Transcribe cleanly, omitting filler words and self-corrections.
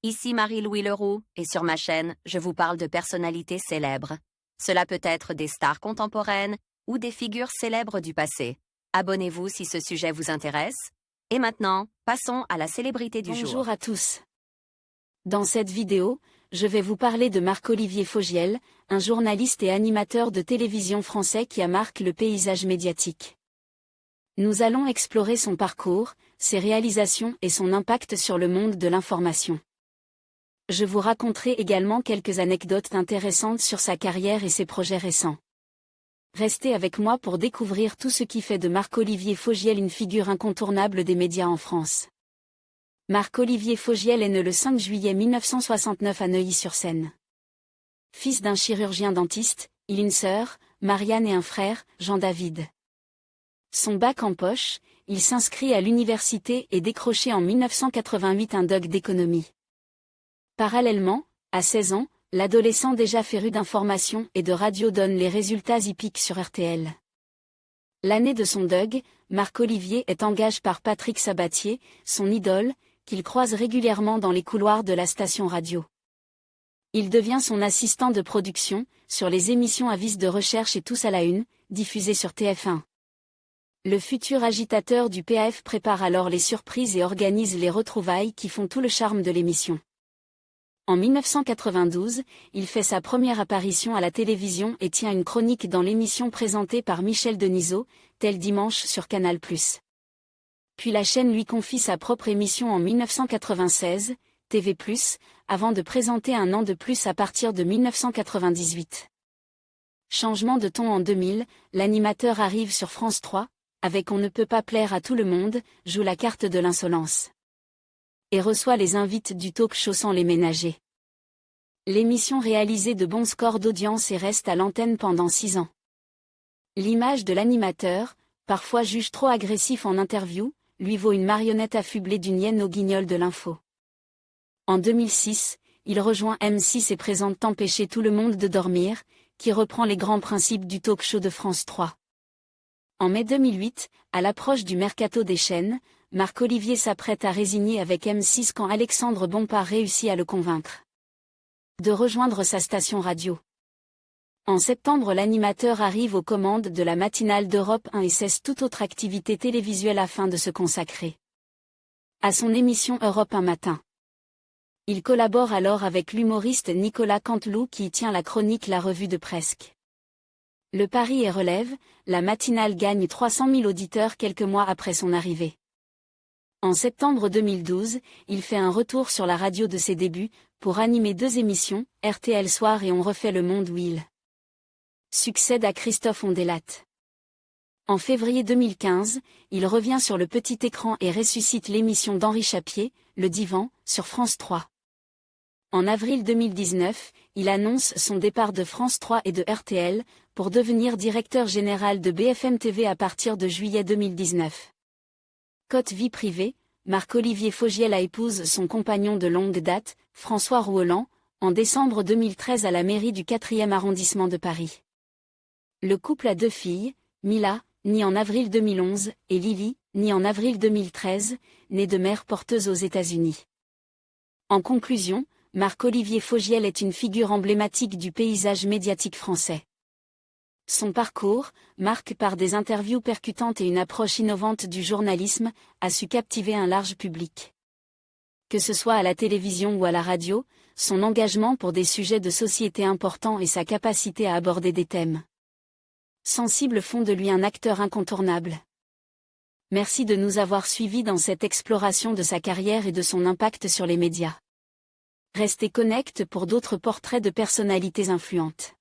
Ici Marie-Louis Leroux, et sur ma chaîne, je vous parle de personnalités célèbres. Cela peut être des stars contemporaines ou des figures célèbres du passé. Abonnez-vous si ce sujet vous intéresse. Et maintenant, passons à la célébrité du jour. Bonjour à tous. Dans cette vidéo, je vais vous parler de Marc-Olivier Fogiel, un journaliste et animateur de télévision français qui a marqué le paysage médiatique. Nous allons explorer son parcours, ses réalisations et son impact sur le monde de l'information. Je vous raconterai également quelques anecdotes intéressantes sur sa carrière et ses projets récents. Restez avec moi pour découvrir tout ce qui fait de Marc-Olivier Fogiel une figure incontournable des médias en France. Marc-Olivier Fogiel est né le 5 juillet 1969 à Neuilly-sur-Seine. Fils d'un chirurgien dentiste, il a une sœur, Marianne et un frère, Jean-David. Son bac en poche, il s'inscrit à l'université et décroché en 1988 un doc d'économie. Parallèlement, à 16 ans, l'adolescent déjà féru d'information et de radio donne les résultats hippiques sur RTL. L'année de son DUG, Marc-Olivier est engagé par Patrick Sabatier, son idole, qu'il croise régulièrement dans les couloirs de la station radio. Il devient son assistant de production, sur les émissions Avis de recherche et Tous à la une, diffusées sur TF1. Le futur agitateur du PAF prépare alors les surprises et organise les retrouvailles qui font tout le charme de l'émission. En 1992, il fait sa première apparition à la télévision et tient une chronique dans l'émission présentée par Michel Denisot, Tel dimanche sur Canal+. Puis la chaîne lui confie sa propre émission en 1996, TV+, avant de présenter Un an de plus à partir de 1998. Changement de ton en 2000, l'animateur arrive sur France 3, avec On ne peut pas plaire à tout le monde, joue la carte de l'insolence. Et reçoit les invités du talk show Sans les ménager. L'émission réalisait de bons scores d'audience et reste à l'antenne pendant 6 ans. L'image de l'animateur, parfois jugé trop agressif en interview, lui vaut une marionnette affublée d'une hyène au guignol de l'info. En 2006, il rejoint M6 et présente T'empêcher tout le monde de dormir, qui reprend les grands principes du talk show de France 3. En mai 2008, à l'approche du mercato des chaînes, Marc-Olivier s'apprête à résigner avec M6 quand Alexandre Bompard réussit à le convaincre de rejoindre sa station radio. En septembre, l'animateur arrive aux commandes de la matinale d'Europe 1 et cesse toute autre activité télévisuelle afin de se consacrer à son émission Europe 1 Matin. Il collabore alors avec l'humoriste Nicolas Canteloup qui y tient la chronique La Revue de Presque. Le pari est relève, la matinale gagne 300 000 auditeurs quelques mois après son arrivée. En septembre 2012, il fait un retour sur la radio de ses débuts, pour animer 2 émissions, RTL Soir et On refait le monde où il succède à Christophe Ondelat. En février 2015, il revient sur le petit écran et ressuscite l'émission d'Henri Chapier, Le Divan, sur France 3. En avril 2019, il annonce son départ de France 3 et de RTL, pour devenir directeur général de BFM TV à partir de juillet 2019. Côté vie privée, Marc-Olivier Fogiel a épousé son compagnon de longue date, François Rouholan, en décembre 2013 à la mairie du 4e arrondissement de Paris. Le couple a 2 filles, Mila, née en avril 2011, et Lily, née en avril 2013, née de mère porteuse aux États-Unis. En conclusion, Marc-Olivier Fogiel est une figure emblématique du paysage médiatique français. Son parcours, marqué par des interviews percutantes et une approche innovante du journalisme, a su captiver un large public. Que ce soit à la télévision ou à la radio, son engagement pour des sujets de société importants et sa capacité à aborder des thèmes sensibles font de lui un acteur incontournable. Merci de nous avoir suivis dans cette exploration de sa carrière et de son impact sur les médias. Restez connectés pour d'autres portraits de personnalités influentes.